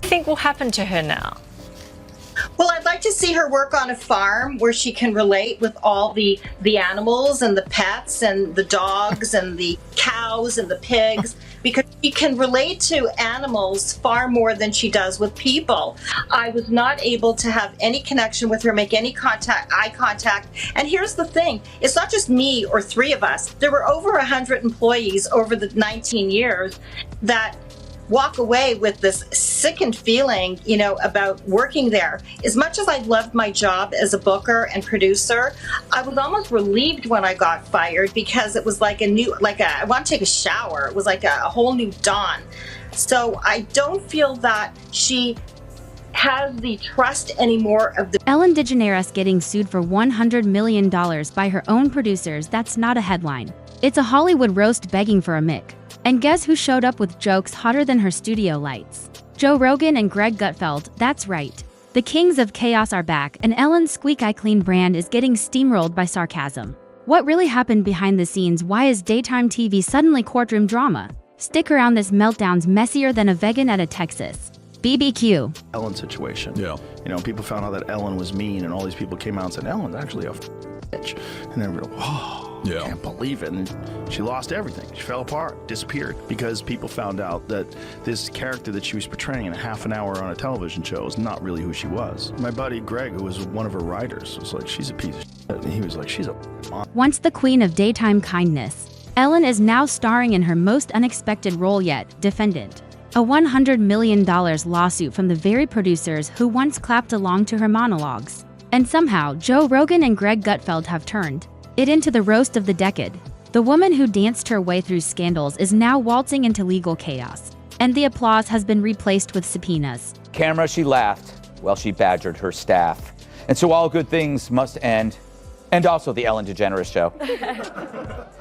think will happen to her now? Well, I'd like to see her work on a farm where she can relate with all the animals and the pets and the dogs and the cows and the pigs, because she can relate to animals far more than she does with people. I was not able to have any connection with her, make any eye contact. And here's the thing, it's not just me or three of us. There were over 100 employees over the 19 years that walk away with this sickened feeling, about working there. As much as I loved my job as a booker and producer, I was almost relieved when I got fired, because it was like I want to take a shower. It was like a whole new dawn. So I don't feel that she has the trust anymore of the... Ellen DeGeneres getting sued for $100 million by her own producers, that's not a headline. It's a Hollywood roast begging for a mic. And guess who showed up with jokes hotter than her studio lights? Joe Rogan and Greg Gutfeld, that's right. The kings of chaos are back, and Ellen's squeak-eye clean brand is getting steamrolled by sarcasm. What really happened behind the scenes? Why is daytime TV suddenly courtroom drama? Stick around, this meltdown's messier than a vegan at a Texas BBQ. Ellen situation. Yeah. People found out that Ellen was mean, and all these people came out and said, Ellen's actually a bitch. And then we're like, whoa. Yeah. Can't believe it. And she lost everything. She fell apart, disappeared, because people found out that this character that she was portraying in a half an hour on a television show is not really who she was. My buddy Greg, who was one of her writers, was like, she's a piece of shit. And he was like, she's a Once the queen of daytime kindness, Ellen is now starring in her most unexpected role yet, defendant. A $100 million lawsuit from the very producers who once clapped along to her monologues. And somehow, Joe Rogan and Greg Gutfeld have turned it into the roast of the decade. The woman who danced her way through scandals is now waltzing into legal chaos, and the applause has been replaced with subpoenas. Camera, she laughed while she badgered her staff. And so all good things must end, and also the Ellen DeGeneres show.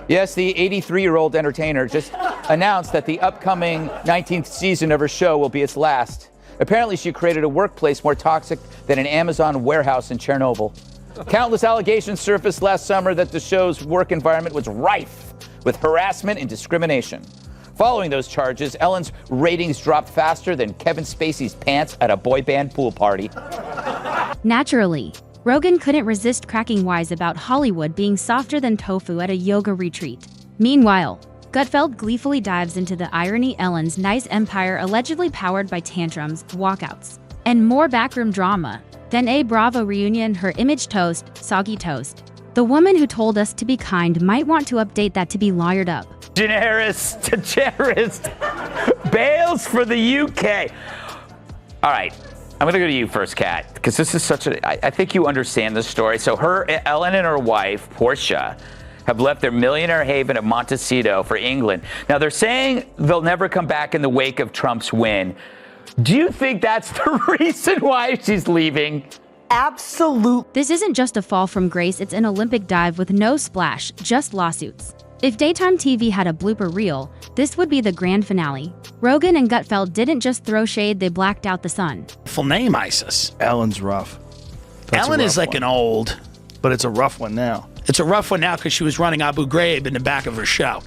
Yes, the 83-year-old entertainer just announced that the upcoming 19th season of her show will be its last. Apparently, she created a workplace more toxic than an Amazon warehouse in Chernobyl. Countless allegations surfaced last summer that the show's work environment was rife with harassment and discrimination. Following those charges, Ellen's ratings dropped faster than Kevin Spacey's pants at a boy band pool party. Naturally, Rogan couldn't resist cracking wise about Hollywood being softer than tofu at a yoga retreat. Meanwhile, Gutfeld gleefully dives into the irony. Ellen's nice empire allegedly powered by tantrums, walkouts, and more backroom drama. Then a Bravo reunion, her image toast, soggy toast. The woman who told us to be kind might want to update that to be lawyered up. DeGeneres bails for the UK. All right, I'm gonna go to you first, Kat, because this is I think you understand this story. So Ellen and her wife, Portia, have left their millionaire haven of Montecito for England. Now they're saying they'll never come back in the wake of Trump's win. Do you think that's the reason why she's leaving? Absolutely. This isn't just a fall from grace, it's an Olympic dive with no splash, just lawsuits. If daytime TV had a blooper reel, this would be the grand finale. Rogan and Gutfeld didn't just throw shade, they blacked out the sun. Full name, ISIS. Ellen's rough. Ellen is like an old... But it's a rough one now. It's a rough one now because she was running Abu Ghraib in the back of her show.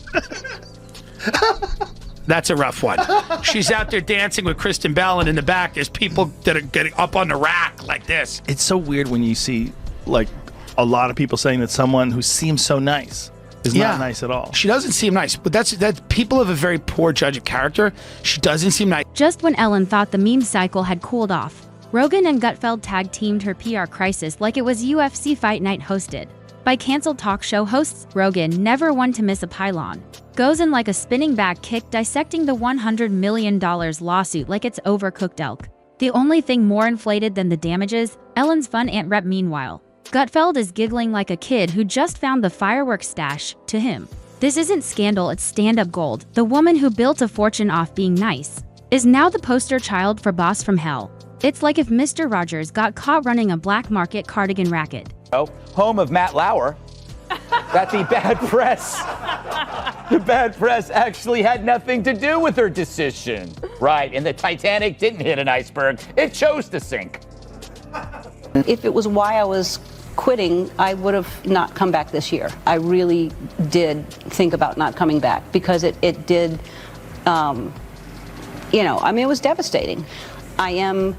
That's a rough one. She's out there dancing with Kristen Bell, and in the back, there's people that are getting up on the rack like this. It's so weird when you see, like, a lot of people saying that someone who seems so nice is not nice at all. She doesn't seem nice, but that's people have a very poor judge of character. She doesn't seem nice. Just when Ellen thought the meme cycle had cooled off, Rogan and Gutfeld tag-teamed her PR crisis like it was UFC Fight Night hosted by canceled talk show hosts. Rogan, never one to miss a pylon, goes in like a spinning back kick, dissecting the $100 million lawsuit like it's overcooked elk. The only thing more inflated than the damages, Ellen's fun aunt rep. Meanwhile, Gutfeld is giggling like a kid who just found the fireworks stash. To him, this isn't scandal, it's stand-up gold. The woman who built a fortune off being nice is now the poster child for boss from hell. It's like if Mr. Rogers got caught running a black market cardigan racket. Home of Matt Lauer, that the bad press actually had nothing to do with her decision. Right, and the Titanic didn't hit an iceberg, it chose to sink. If it was why I was quitting, I would have not come back this year. I really did think about not coming back because it did, it was devastating. I am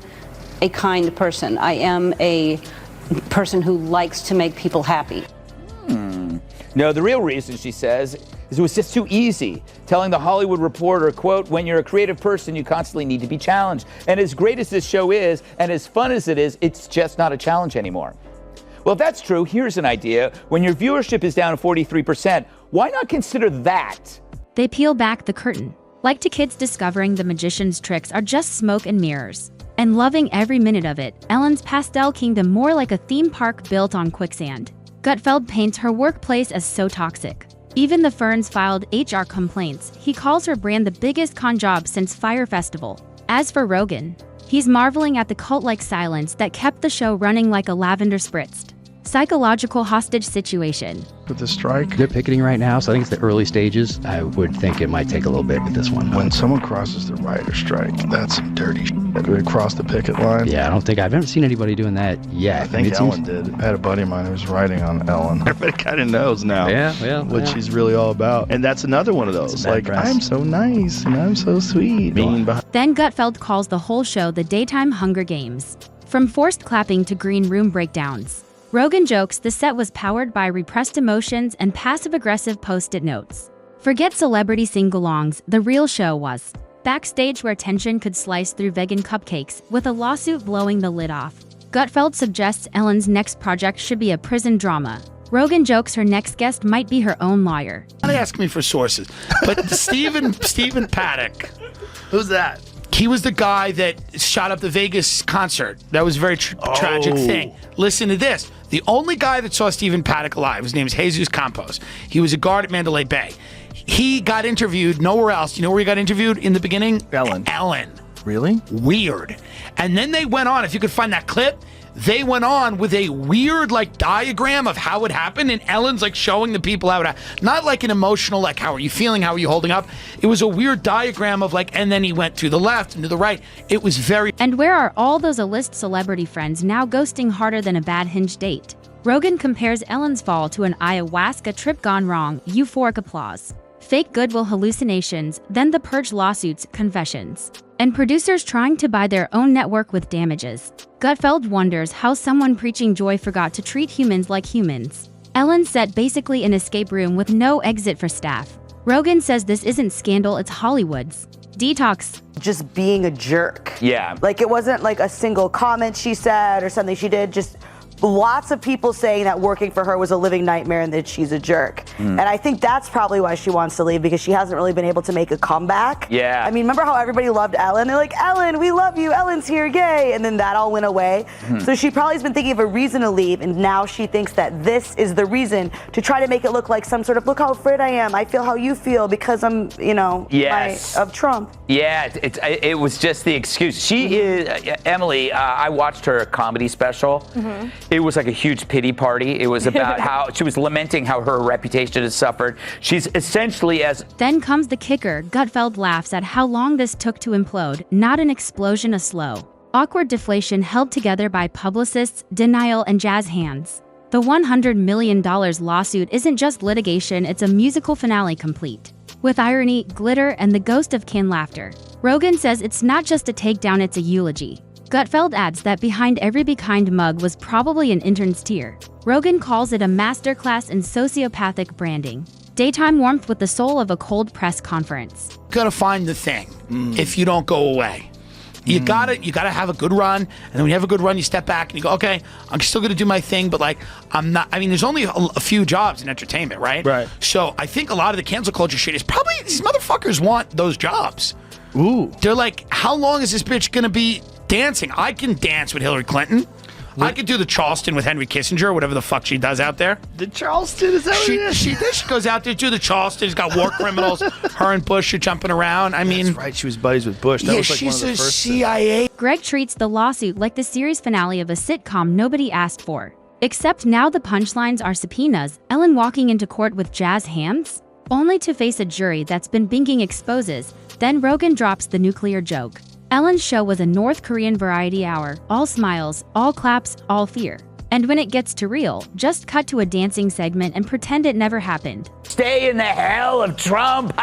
a kind person. I am a person who likes to make people happy. No, the real reason, she says, is it was just too easy. Telling the Hollywood Reporter, quote, when you're a creative person, you constantly need to be challenged. And as great as this show is, and as fun as it is, it's just not a challenge anymore. Well, if that's true, here's an idea. When your viewership is down 43%, why not consider that? They peel back the curtain. Like to kids discovering the magician's tricks are just smoke and mirrors. And loving every minute of it, Ellen's pastel kingdom more like a theme park built on quicksand. Gutfeld paints her workplace as so toxic. Even the Ferns filed HR complaints. He calls her brand the biggest con job since Fyre Festival. As for Rogan, he's marveling at the cult-like silence that kept the show running like a lavender spritzed psychological hostage situation. With the strike, They're picketing right now, so I think it's the early stages. I would think it might take a little bit with this one. when someone crosses the writer strike, that's some dirty shit. They cross the picket line. Yeah, I've never seen anybody doing that yet. I think it Ellen seems- did. I had a buddy of mine who was writing on Ellen. Everybody kind of knows now what she's really all about. And that's another one of those. bad Like, press. I'm so nice and I'm so sweet. Being behind. Then Gutfeld calls the whole show the daytime Hunger Games. From forced clapping to green room breakdowns. Rogan jokes the set was powered by repressed emotions and passive-aggressive post-it notes. Forget celebrity sing-alongs, the real show was backstage where tension could slice through vegan cupcakes, with a lawsuit blowing the lid off. Gutfeld suggests Ellen's next project should be a prison drama. Rogan jokes her next guest might be her own lawyer. Don't ask me for sources, but Stephen Paddock, Who's that? he was the guy that shot up the Vegas concert. That was a very tragic thing. Listen to this. The only guy that saw Stephen Paddock alive, his name is Jesus Campos. He was a guard at Mandalay Bay. He got interviewed nowhere else. You know where he got interviewed in the beginning? Ellen. Ellen. Really? Weird. And then they went on, if you could find that clip, they went on with a weird diagram of how it happened, and Ellen's showing the people how it happened. Not like an emotional, how are you feeling, how are you holding up? It was a weird diagram of and then he went to the left and to the right. It was very... And where are all those A-list celebrity friends now ghosting harder than a bad Hinge date? Rogan compares Ellen's fall to an ayahuasca trip gone wrong, euphoric applause. Fake goodwill hallucinations, then the Purge lawsuits, confessions. And producers trying to buy their own network with damages. Gutfeld wonders how someone preaching joy forgot to treat humans like humans. Ellen set basically an escape room with no exit for staff. Rogan says this isn't scandal, it's Hollywood's. Detox. Just being a jerk. Yeah. It wasn't a single comment she said or something she did, just lots of people saying that working for her was a living nightmare and that she's a jerk. And I think that's probably why she wants to leave, because she hasn't really been able to make a comeback. Yeah. I mean, remember how everybody loved Ellen? They're like, Ellen, we love you, Ellen's here, yay. And then that all went away. So she probably has been thinking of a reason to leave, and now she thinks that this is the reason to try to make it look like some sort of, look how afraid I am, I feel how you feel because I'm, Yes. of Trump. Yeah, it was just the excuse. She is, Emily, I watched her comedy special. It was like a huge pity party. It was about how she was lamenting how her reputation has suffered. She's essentially as... Then comes the kicker. Gutfeld laughs at how long this took to implode, not an explosion, a slow, awkward deflation held together by publicists, denial, and jazz hands. The $100 million lawsuit isn't just litigation, it's a musical finale complete. With irony, glitter, and the ghost of canned laughter. Rogan says it's not just a takedown, it's a eulogy. Gutfeld adds that behind every Be Kind mug was probably an intern's tear. Rogan calls it a masterclass in sociopathic branding. Daytime warmth with the soul of a cold press conference. You gotta find the thing if you don't go away. You gotta have a good run, and then when you have a good run, you step back and you go, okay, I'm still gonna do my thing, but I'm not. I mean, there's only a few jobs in entertainment, right? Right. So I think a lot of the cancel culture shit is probably these motherfuckers want those jobs. Ooh. They're like, how long is this bitch gonna be dancing? I can dance with Hillary Clinton. I could do the Charleston with Henry Kissinger, whatever the fuck she does out there. The Charleston, is that what it is? She goes out there to do the Charleston. She's got war criminals. Her and Bush are jumping around. I mean, That's right, she was buddies with Bush. That was one she's of the a first CIA. Greg treats the lawsuit like the series finale of a sitcom nobody asked for. Except now the punchlines are subpoenas, Ellen walking into court with jazz hands, only to face a jury that's been binging exposes. Then Rogan drops the nuclear joke. Ellen's show was a North Korean variety hour, all smiles, all claps, all fear. And when it gets too real, just cut to a dancing segment and pretend it never happened. Stay in the hell of Trump.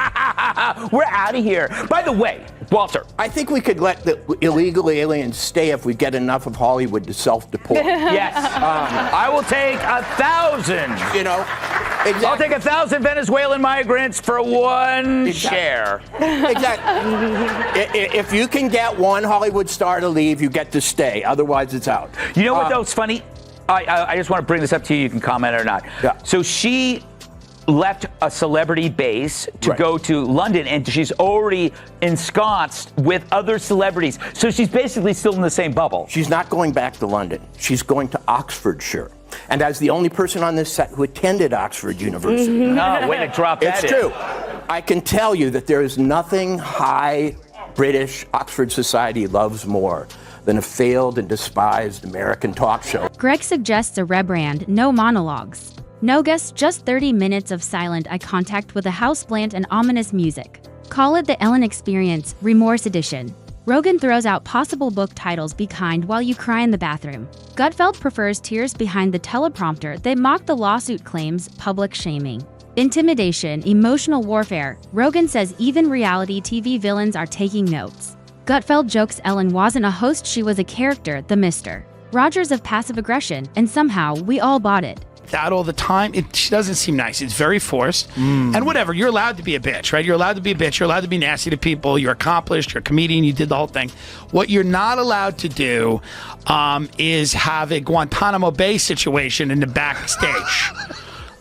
We're out of here. By the way, Walter. I think we could let the illegal aliens stay if we get enough of Hollywood to self-deport. Yes. I will take 1,000. You know, exactly. I'll take 1,000 Venezuelan migrants for one share. Exactly. If you can get one Hollywood star to leave, you get to stay. Otherwise, it's out. You know what, though, it's funny? I just want to bring this up to you. You can comment or not. Yeah. So she left a celebrity base to go to London, and she's already ensconced with other celebrities. So she's basically still in the same bubble. She's not going back to London. She's going to Oxfordshire. And as the only person on this set who attended Oxford University. No, way to drop that It's in. true. I can tell you that there is nothing high British Oxford society loves more than a failed and despised American talk show. Greg suggests a rebrand, no monologues. No guests, just 30 minutes of silent eye contact with a houseplant and ominous music. Call it the Ellen Experience, Remorse Edition. Rogan throws out possible book titles, Be Kind While You Cry in the Bathroom. Gutfeld prefers tears behind the teleprompter that mock the lawsuit claims, public shaming. Intimidation, emotional warfare. Rogan says even reality TV villains are taking notes. Gutfeld jokes Ellen wasn't a host, she was a character, the Mr. Rogers of passive aggression, and somehow we all bought it. That all the time, she doesn't seem nice. It's very forced. And whatever, you're allowed to be a bitch, right? You're allowed to be a bitch. You're allowed to be nasty to people. You're accomplished. You're a comedian. You did the whole thing. What you're not allowed to do is have a Guantanamo Bay situation in the backstage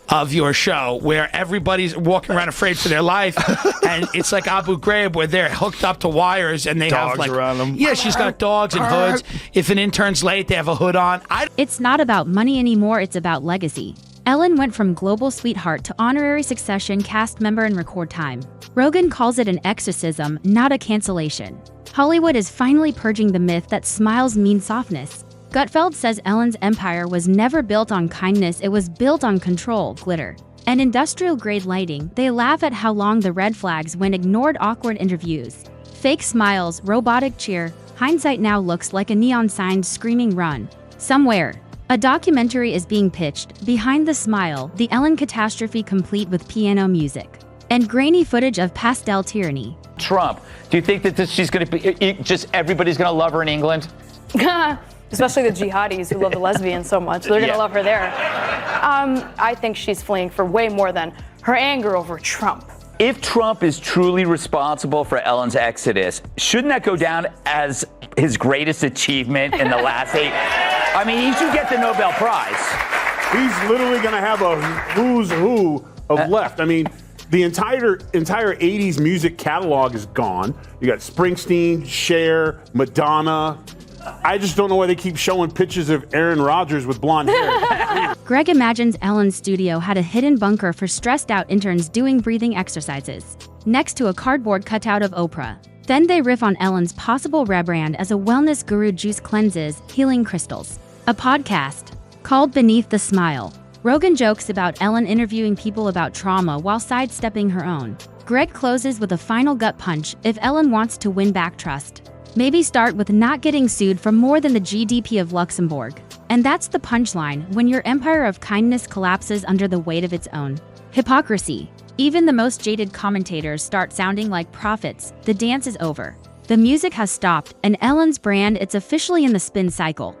of your show where everybody's walking around afraid for their life, and it's like Abu Ghraib where they're hooked up to wires and they Dogs have like around them. Yeah, she's got dogs and hoods. If an intern's late, they have a hood on. It's not about money anymore, it's about legacy. Ellen went from global sweetheart to honorary Succession cast member in record time. Rogan calls it an exorcism, not a cancellation. Hollywood is finally purging the myth that smiles mean softness. Gutfeld says Ellen's empire was never built on kindness, it was built on control, glitter, and industrial-grade lighting. They laugh at how long the red flags when ignored, awkward interviews. Fake smiles, robotic cheer. Hindsight now looks like a neon sign screaming run. Somewhere, a documentary is being pitched, Behind the Smile, the Ellen catastrophe complete with piano music and grainy footage of pastel tyranny. Trump, do you think that she's going to be, just everybody's going to love her in England? Especially the jihadis who love the lesbians so much. They're going to love her there. I think she's fleeing for way more than her anger over Trump. If Trump is truly responsible for Ellen's exodus, shouldn't that go down as his greatest achievement in the last 8? I mean, he should get the Nobel Prize. He's literally going to have a who's who of left. I mean, the entire 80s music catalog is gone. You got Springsteen, Cher, Madonna. I just don't know why they keep showing pictures of Aaron Rodgers with blonde hair. Greg imagines Ellen's studio had a hidden bunker for stressed-out interns doing breathing exercises, next to a cardboard cutout of Oprah. Then they riff on Ellen's possible rebrand as a wellness guru, juice cleanses, healing crystals. A podcast called Beneath the Smile. Rogan jokes about Ellen interviewing people about trauma while sidestepping her own. Greg closes with a final gut punch: if Ellen wants to win back trust, maybe start with not getting sued for more than the GDP of Luxembourg. And that's the punchline when your empire of kindness collapses under the weight of its own hypocrisy. Even the most jaded commentators start sounding like prophets. The dance is over. The music has stopped, and Ellen's brand, it's officially in the spin cycle.